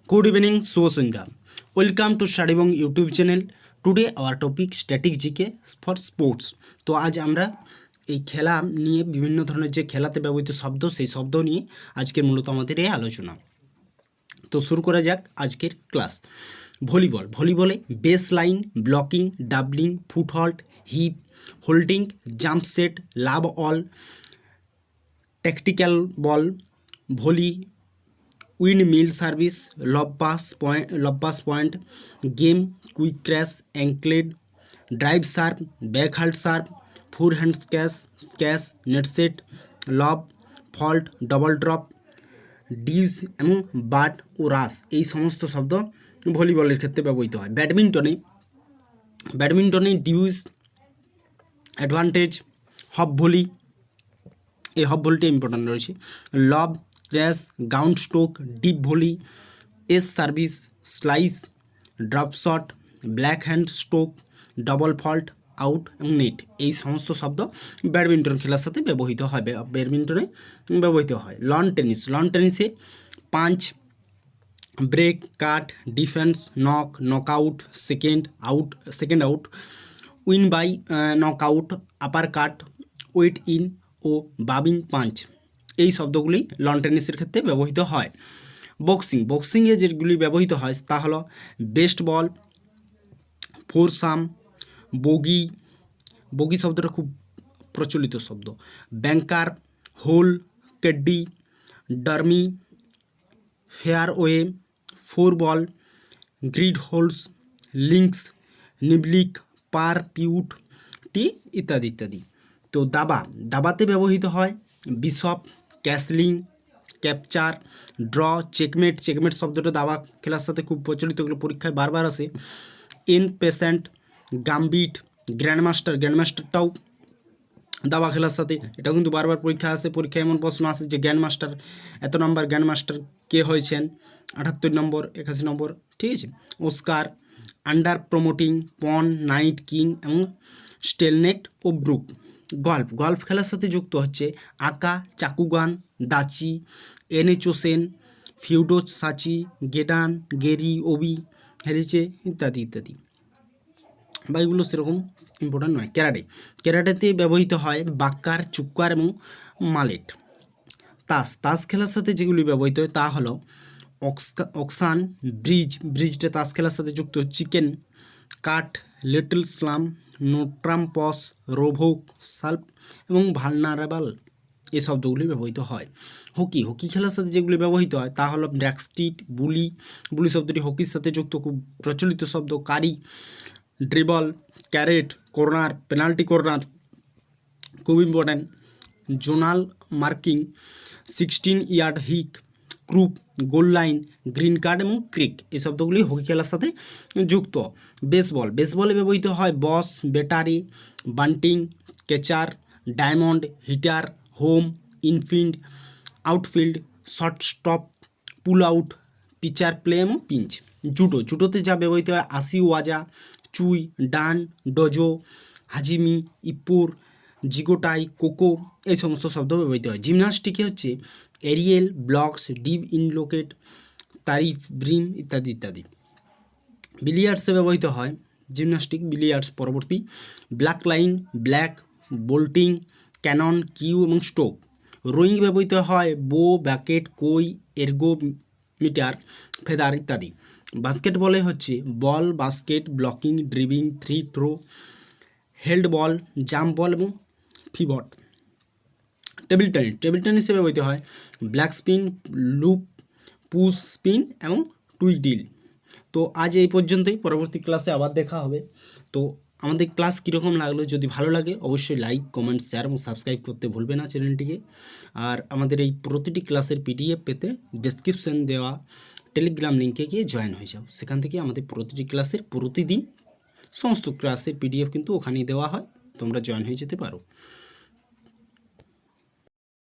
Good evening, Suosundra. Welcome to Studying YouTube channel. Today our topic static GK for sports. তো আজ আমরা এই খেলা নিয়ে বিভিন্ন ধরনের যে খেলাতে ব্যবহৃত শব্দ সেই শব্দ নিয়ে আজকের মূলত আমাদের এই আলোচনা। তো শুরু করা যাক আজকের ক্লাস। ভলিবলে base line, blocking, doubling, foot fault, hip, holding, jump set, love all, tactical ball, volley, windmill service, lob point, game, quick crash, angled, drive serve, backhand serve, forehand smash, net set, lob, fault, double drop, deuce এবং বাট ও রাস এই সমস্ত শব্দ ভলিবলের ক্ষেত্রে ব্যবহৃত হয়। ব্যাডমিন্টনে ডিউস, অ্যাডভান্টেজ, হপ ভলি, এই হপ ভলিটা ইম্পর্ট্যান্ট রয়েছে। Lob, crash, ground stroke, deep volley, S service, slice, drop shot, black hand stroke, double fault, out এবং নেট এই সমস্ত শব্দ ব্যাডমিন্টন খেলার সাথে ব্যবহৃত হয়, ব্যাডমিন্টনে ব্যবহৃত হয়। লন টেনিসে punch, break, cut, defence, knock out, second out, win by knock out, upper cut, weight in ও বাবিং পাঞ্চ এই শব্দগুলি লন টেনিসের ক্ষেত্রে ব্যবহৃত হয়। বক্সিংয়ে যেগুলি ব্যবহৃত হয় তা হলো বেস্ট বল, ফোরসাম, বগি শব্দটা খুব প্রচলিত শব্দ, ব্যাংকার, হোল, কেড্ডি, ডার্মি, ফেয়ারওয়ে, ফোর বল, গ্রিড হোলস, লিঙ্কস, নিবলিক, পার, পিউট, টি ইত্যাদি ইত্যাদি। তো দাবাতে ব্যবহৃত হয় bishop, castling, capture, draw, checkmate শব্দটা দাবা খেলার সাথে খুব প্রচলিত, এগুলো পরীক্ষায় বারবার আসে। পেশেন্ট, গাম্বিট, গ্র্যান্ডমাস্টারটাও দাবা খেলার সাথে, এটাও কিন্তু বারবার পরীক্ষায় এমন প্রশ্ন আসে যে গ্র্যান্ডমাস্টার এত নম্বর, গ্র্যান্ডমাস্টার কে হয়েছেন, 78 নম্বর, 81 নম্বর, ঠিক আছে। ওস্কার, আন্ডার প্রমোটিং, পন, নাইট, কিং এবং স্টেলনেট ও ব্রুক। গল্ফ খেলার সাথে যুক্ত হচ্ছে আকা, চাকুগান, দাচি, এনএচওসেন, ফিউডো সাচি, গেডান, গেরি, ওবি, হেরিচে ইত্যাদি ইত্যাদি। বা এগুলো সেরকম ইম্পর্ট্যান্ট নয়। ক্যারাটেতে ব্যবহৃত হয় বাক্কার, চুক্কার এবং মালেট। তাস খেলার সাথে যেগুলি ব্যবহৃত হয় তা হলো অক্সান, ব্রিজটা তাস খেলার সাথে যুক্ত, চিকেন, কাট, লিটল স্লাম, নোট্রাম্পস, রোভোক, সাল্প এবং ভালনারেবল এই শব্দগুলি ব্যবহৃত হয়। হকি খেলার সাথে যেগুলি ব্যবহৃত হয় তা হলো ব্র্যাকস্টিট, বুলি শব্দটি হকির সাথে যুক্ত, খুব প্রচলিত শব্দ। কারি, ড্রিবল, ক্যারেট, কর্নার, পেনাল্টি কর্নার খুব important. Zonal marking, 16 yard hit, ক্রুপ, গোল লাইন, গ্রিন কার্ড এবং ক্রিক এই শব্দগুলি হকি খেলার সাথে যুক্ত। বেসবলে ব্যবহৃত হয় বস, battery, bunting, catcher, diamond, hitter, home, infield, outfield, shortstop, pull out, pitcher play এবং পিঞ্চ। জুডোতে যা ব্যবহৃত হয় আশি ওয়াজা, চুই, ডান, ডোজো, হাজিমি, ইপুর, জিগোটাই, কোকো এই সমস্ত শব্দ ব্যবহৃত হয়। জিমনাস্টিকে হচ্ছে এরিয়েল, ব্লকস, ডিপ ইনলোকেট, তারিফ, ব্রিম ইত্যাদি ইত্যাদি। বিলিয়ার্ডসে ব্যবহৃত হয় বিলিয়ার্ডস পরবর্তী black line, black, bolting, cannon, cue এবং স্ট্রোক। রোয়িং ব্যবহৃত হয় বো, ব্যাকেট, কই, এরগোমিটার, ফেদার ইত্যাদি। বাস্কেটবলে হচ্ছে ball, basket, blocking, dribbling, free throw, held ball, jump ball এবং পিভট। টেবিল টেনিসে ব্যবহৃত হয় backspin, loop, push spin এবং টুইডিল। তো আজ এই পর্যন্তই, পরবর্তী ক্লাসে আবার দেখা হবে। তো আমাদের ক্লাস কীরকম লাগলো, যদি ভালো লাগে অবশ্যই লাইক, কমেন্ট, শেয়ার এবং সাবস্ক্রাইব করতে ভুলবে না চ্যানেলটিকে। আর আমাদের এই প্রতিটি ক্লাসের PDF পেতে ডেসক্রিপশন দেওয়া টেলিগ্রাম লিঙ্কে গিয়ে জয়েন হয়ে যাও। সেখান থেকে আমাদের প্রতিটি ক্লাসের প্রতিদিন সমস্ত ক্লাসের PDF কিন্তু ওখানেই দেওয়া হয়, তোমরা জয়েন হয়ে যেতে পারো।